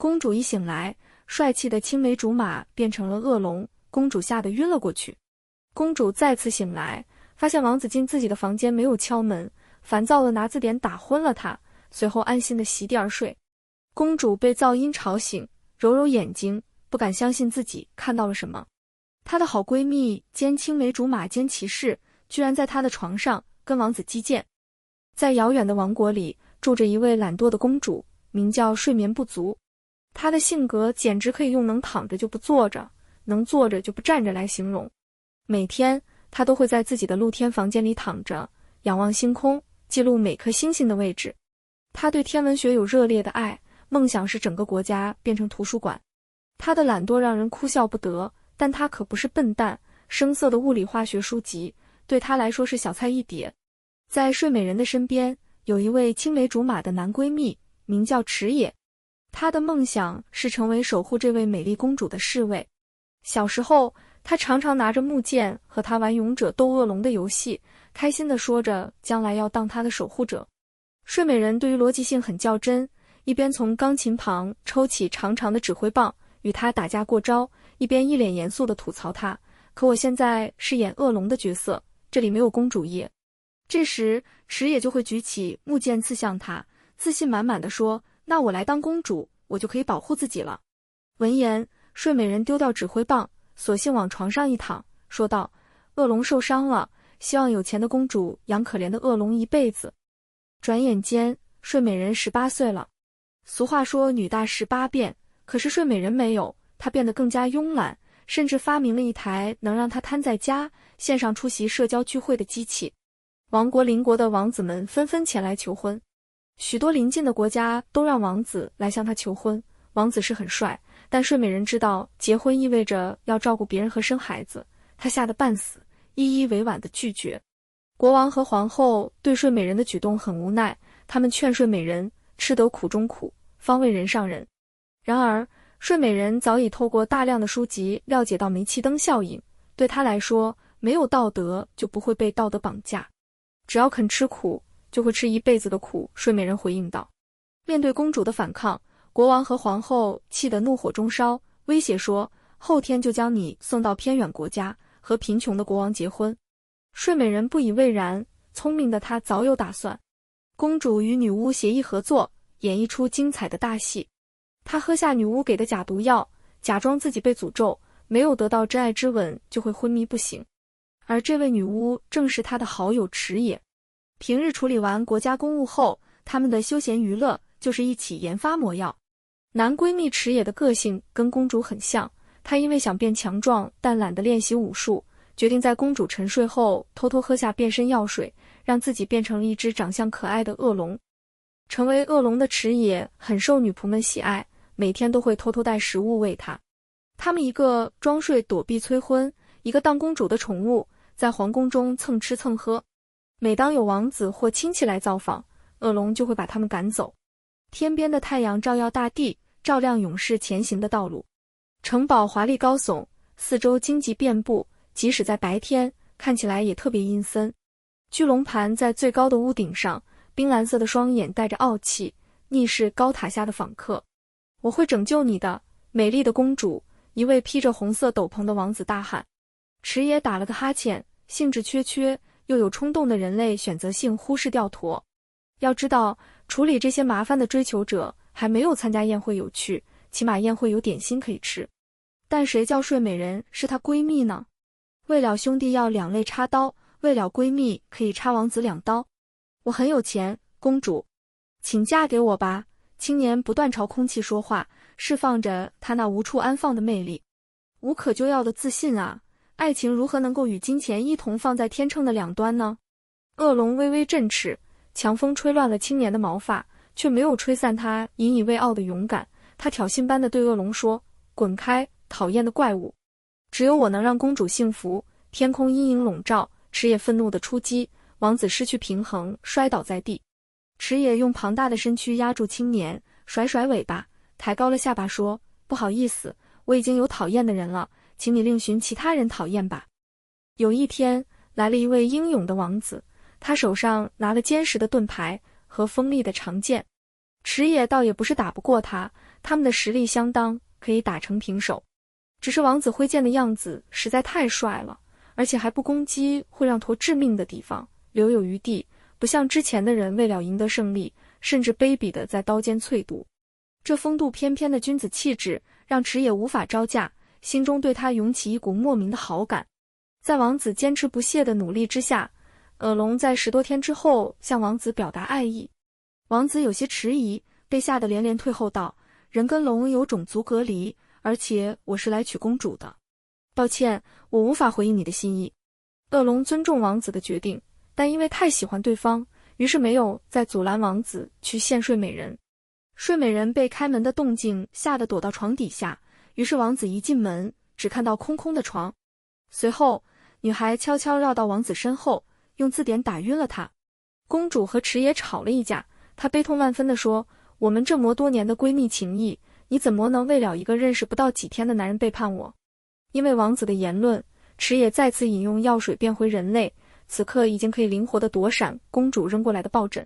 公主一醒来，帅气的青梅竹马变成了恶龙，公主吓得晕了过去。公主再次醒来，发现王子进自己的房间没有敲门，烦躁地拿字典打昏了她，随后安心地席地而睡。公主被噪音吵醒，揉揉眼睛，不敢相信自己看到了什么。她的好闺蜜兼青梅竹马兼骑士，居然在她的床上跟王子击剑。在遥远的王国里，住着一位懒惰的公主，名叫睡眠不足。她的性格简直可以用能躺着就不坐着，能坐着就不站着来形容。每天，她都会在自己的露天房间里躺着，仰望星空，记录每颗星星的位置。她对天文学有热烈的爱，梦想是整个国家变成图书馆。她的懒惰让人哭笑不得，但她可不是笨蛋，生涩的物理化学书籍对她来说是小菜一碟。在睡美人的身边，有一位青梅竹马的男闺蜜，名叫池野。他的梦想是成为守护这位美丽公主的侍卫。小时候，他常常拿着木剑和她玩勇者斗恶龙的游戏，开心地说着将来要当他的守护者。睡美人对于逻辑性很较真，一边从钢琴旁抽起长长的指挥棒与他打架过招，一边一脸严肃地吐槽他：可我现在是演恶龙的角色，这里没有公主夜。这时，池野就会举起木剑刺向他，自信满满地说：那我来当公主，我就可以保护自己了。闻言，睡美人丢掉指挥棒，索性往床上一躺，说道：恶龙受伤了，希望有钱的公主养可怜的恶龙一辈子。转眼间，睡美人18岁了。俗话说女大18变，可是睡美人没有，她变得更加慵懒，甚至发明了一台能让她瘫在家，线上出席社交聚会的机器。王国邻国的王子们纷纷前来求婚，许多邻近的国家都让王子来向他求婚。王子是很帅，但睡美人知道结婚意味着要照顾别人和生孩子，她吓得半死，一一委婉地拒绝。国王和皇后对睡美人的举动很无奈，他们劝睡美人吃得苦中苦，方为人上人。然而，睡美人早已透过大量的书籍了解到煤气灯效应，对她来说，没有道德就不会被道德绑架。只要肯吃苦，就会吃一辈子的苦。睡美人回应道。面对公主的反抗，国王和皇后气得怒火中烧，威胁说后天就将你送到偏远国家，和贫穷的国王结婚。睡美人不以为然，聪明的她早有打算。公主与女巫协议合作，演绎出精彩的大戏。她喝下女巫给的假毒药，假装自己被诅咒，没有得到真爱之吻就会昏迷不醒。而这位女巫正是她的好友池野。平日处理完国家公务后，他们的休闲娱乐就是一起研发魔药。男闺蜜池野的个性跟公主很像，他因为想变强壮，但懒得练习武术，决定在公主沉睡后偷偷喝下变身药水，让自己变成了一只长相可爱的恶龙。成为恶龙的池野很受女仆们喜爱，每天都会偷偷带食物喂她。他们一个装睡躲避催婚，一个当公主的宠物，在皇宫中蹭吃蹭喝。每当有王子或亲戚来造访，恶龙就会把他们赶走。天边的太阳照耀大地，照亮勇士前行的道路。城堡华丽高耸，四周荆棘遍布，即使在白天，看起来也特别阴森。巨龙盘在最高的屋顶上，冰蓝色的双眼带着傲气，逆视高塔下的访客。我会拯救你的，美丽的公主，一位披着红色斗篷的王子大喊。池野打了个哈欠，兴致缺缺又有冲动的人类选择性忽视掉头。要知道，处理这些麻烦的追求者还没有参加宴会有趣，起码宴会有点心可以吃。但谁叫睡美人是她闺蜜呢？为了兄弟要两肋插刀，为了闺蜜可以插王子2刀。我很有钱，公主，请嫁给我吧。青年不断朝空气说话，释放着他那无处安放的魅力。无可救药的自信啊！爱情如何能够与金钱一同放在天秤的两端呢？恶龙微微振翅，强风吹乱了青年的毛发，却没有吹散他引以为傲的勇敢。他挑衅般地对恶龙说：滚开，讨厌的怪物！只有我能让公主幸福。天空阴影笼罩，池野愤怒地出击，王子失去平衡，摔倒在地。池野用庞大的身躯压住青年，甩甩尾巴，抬高了下巴说：不好意思，我已经有讨厌的人了，请你另寻其他人讨厌吧。有一天，来了一位英勇的王子，他手上拿了坚实的盾牌和锋利的长剑。池野倒也不是打不过他，他们的实力相当，可以打成平手。只是王子挥剑的样子实在太帅了，而且还不攻击会让驼致命的地方，留有余地，不像之前的人为了赢得胜利，甚至卑鄙地在刀尖淬毒。这风度翩翩的君子气质让池野无法招架，心中对他涌起一股莫名的好感。在王子坚持不懈的努力之下，耳龙在10多天之后向王子表达爱意。王子有些迟疑，被吓得连连退后道：人跟龙有种族隔离，而且我是来娶公主的。抱歉，我无法回应你的心意。恶龙尊重王子的决定，但因为太喜欢对方，于是没有再阻拦王子去见睡美人。睡美人被开门的动静吓得躲到床底下，于是王子一进门，只看到空空的床。随后，女孩悄悄绕到王子身后，用字典打晕了他。公主和池野吵了一架，她悲痛万分地说：我们这么多年的闺蜜情谊，你怎么能为了一个认识不到几天的男人背叛我？因为王子的言论，池野再次饮用药水变回人类，此刻已经可以灵活地躲闪公主扔过来的抱枕。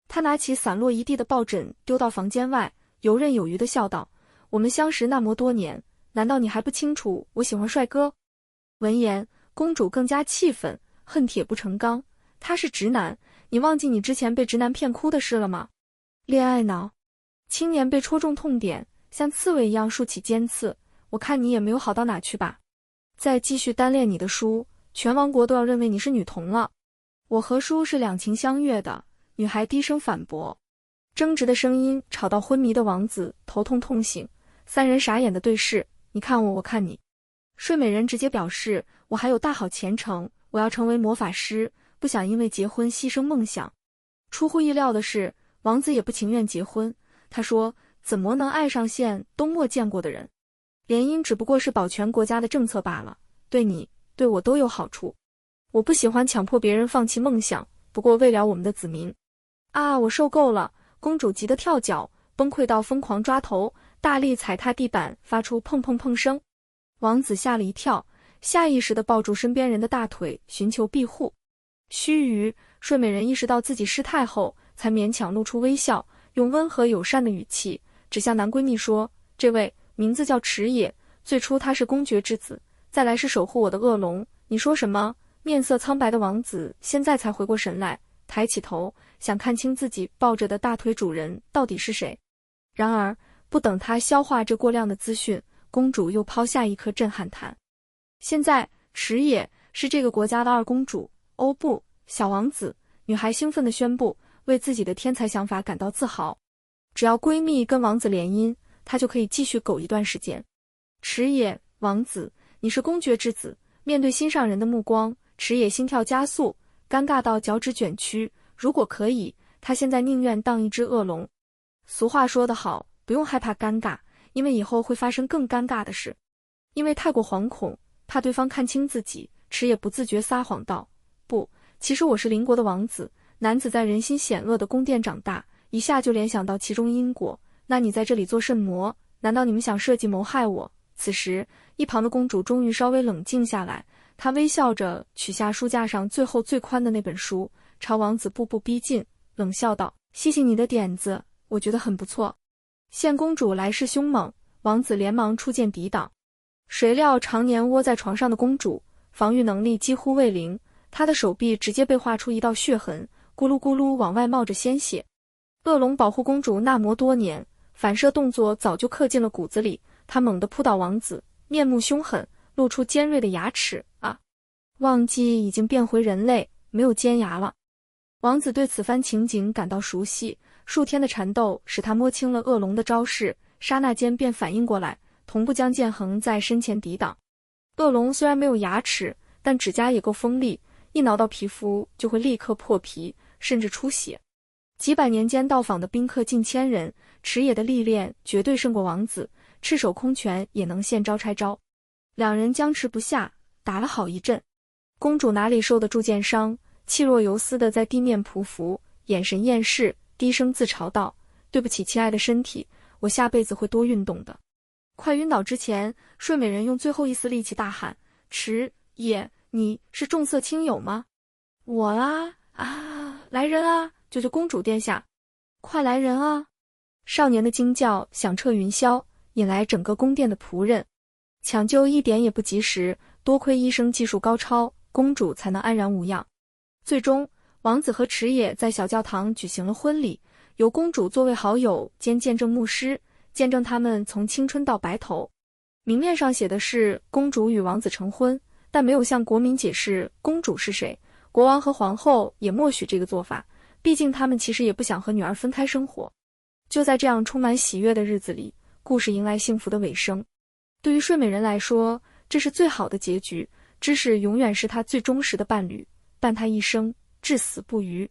他拿起散落一地的抱枕丢到房间外，游刃有余地笑道：我们相识那么多年，难道你还不清楚我喜欢帅哥？闻言，公主更加气愤，恨铁不成钢，他是直男，你忘记你之前被直男骗哭的事了吗？恋爱脑。青年被戳中痛点，像刺猬一样竖起尖刺，我看你也没有好到哪去吧。再继续单恋你的书，全王国都要认为你是女童了。我和书是两情相悦的，女孩低声反驳。争执的声音吵到昏迷的王子头痛痛醒，三人傻眼的对视，你看我，我看你。睡美人直接表示，我还有大好前程，我要成为魔法师，不想因为结婚牺牲梦想。出乎意料的是，王子也不情愿结婚，他说怎么能爱上现都没见过的人？联姻只不过是保全国家的政策罢了，对你对我都有好处。我不喜欢强迫别人放弃梦想，不过为了我们的子民。啊，我受够了！公主急得跳脚，崩溃到疯狂抓头，大力踩踏地板，发出砰砰砰声。王子吓了一跳，下意识地抱住身边人的大腿，寻求庇护。须臾，睡美人意识到自己失态后，才勉强露出微笑，用温和友善的语气指向男闺蜜说：这位名字叫池野，最初他是公爵之子，再来是守护我的恶龙。你说什么？面色苍白的王子现在才回过神来，抬起头，想看清自己抱着的大腿主人到底是谁。然而，不等他消化这过量的资讯，公主又抛下一颗震撼弹。现在，池野是这个国家的二公主。哦不，小王子！女孩兴奋地宣布，为自己的天才想法感到自豪。只要闺蜜跟王子联姻，她就可以继续苟一段时间。池野，王子，你是公爵之子。面对心上人的目光，池野心跳加速，尴尬到脚趾卷曲。如果可以，他现在宁愿当一只恶龙。俗话说得好，不用害怕尴尬，因为以后会发生更尴尬的事。因为太过惶恐，怕对方看清自己，池野不自觉撒谎道：不，其实我是邻国的王子。男子在人心险恶的宫殿长大，一下就联想到其中因果。那你在这里做甚么？难道你们想设计谋害我？此时，一旁的公主终于稍微冷静下来，她微笑着取下书架上最后最宽的那本书，朝王子步步逼近，冷笑道：谢谢你的点子，我觉得很不错。现公主来势凶猛，王子连忙出剑抵挡。谁料常年窝在床上的公主，防御能力几乎为零，她的手臂直接被划出一道血痕，咕噜咕噜往外冒着鲜血。恶龙保护公主那么多年，反射动作早就刻进了骨子里，他猛地扑倒王子，面目凶狠，露出尖锐的牙齿。啊！忘记已经变回人类，没有尖牙了。王子对此番情景感到熟悉，数天的缠斗使他摸清了恶龙的招式，刹那间便反应过来，同步将剑横在身前抵挡。恶龙虽然没有牙齿，但指甲也够锋利，一挠到皮肤就会立刻破皮，甚至出血。几百年间到访的宾客近千人，池野的历练绝对胜过王子，赤手空拳也能现招拆招。两人僵持不下，打了好一阵。公主哪里受得住剑伤，气若游丝地在地面匍匐，眼神厌世，低声自嘲道：对不起亲爱的身体，我下辈子会多运动的。快晕倒之前，睡美人用最后一丝力气大喊：池野，你是重色轻友吗？我啊，来人啊，救救公主殿下，快来人啊！少年的惊叫响彻云霄，引来整个宫殿的仆人。抢救一点也不及时，多亏医生技术高超，公主才能安然无恙。最终，王子和池野在小教堂举行了婚礼，由公主作为好友兼见证牧师，见证他们从青春到白头。明面上写的是公主与王子成婚，但没有向国民解释公主是谁。国王和皇后也默许这个做法，毕竟他们其实也不想和女儿分开生活。就在这样充满喜悦的日子里，故事迎来幸福的尾声。对于睡美人来说，这是最好的结局，知识永远是她最忠实的伴侣，伴她一生，至死不渝。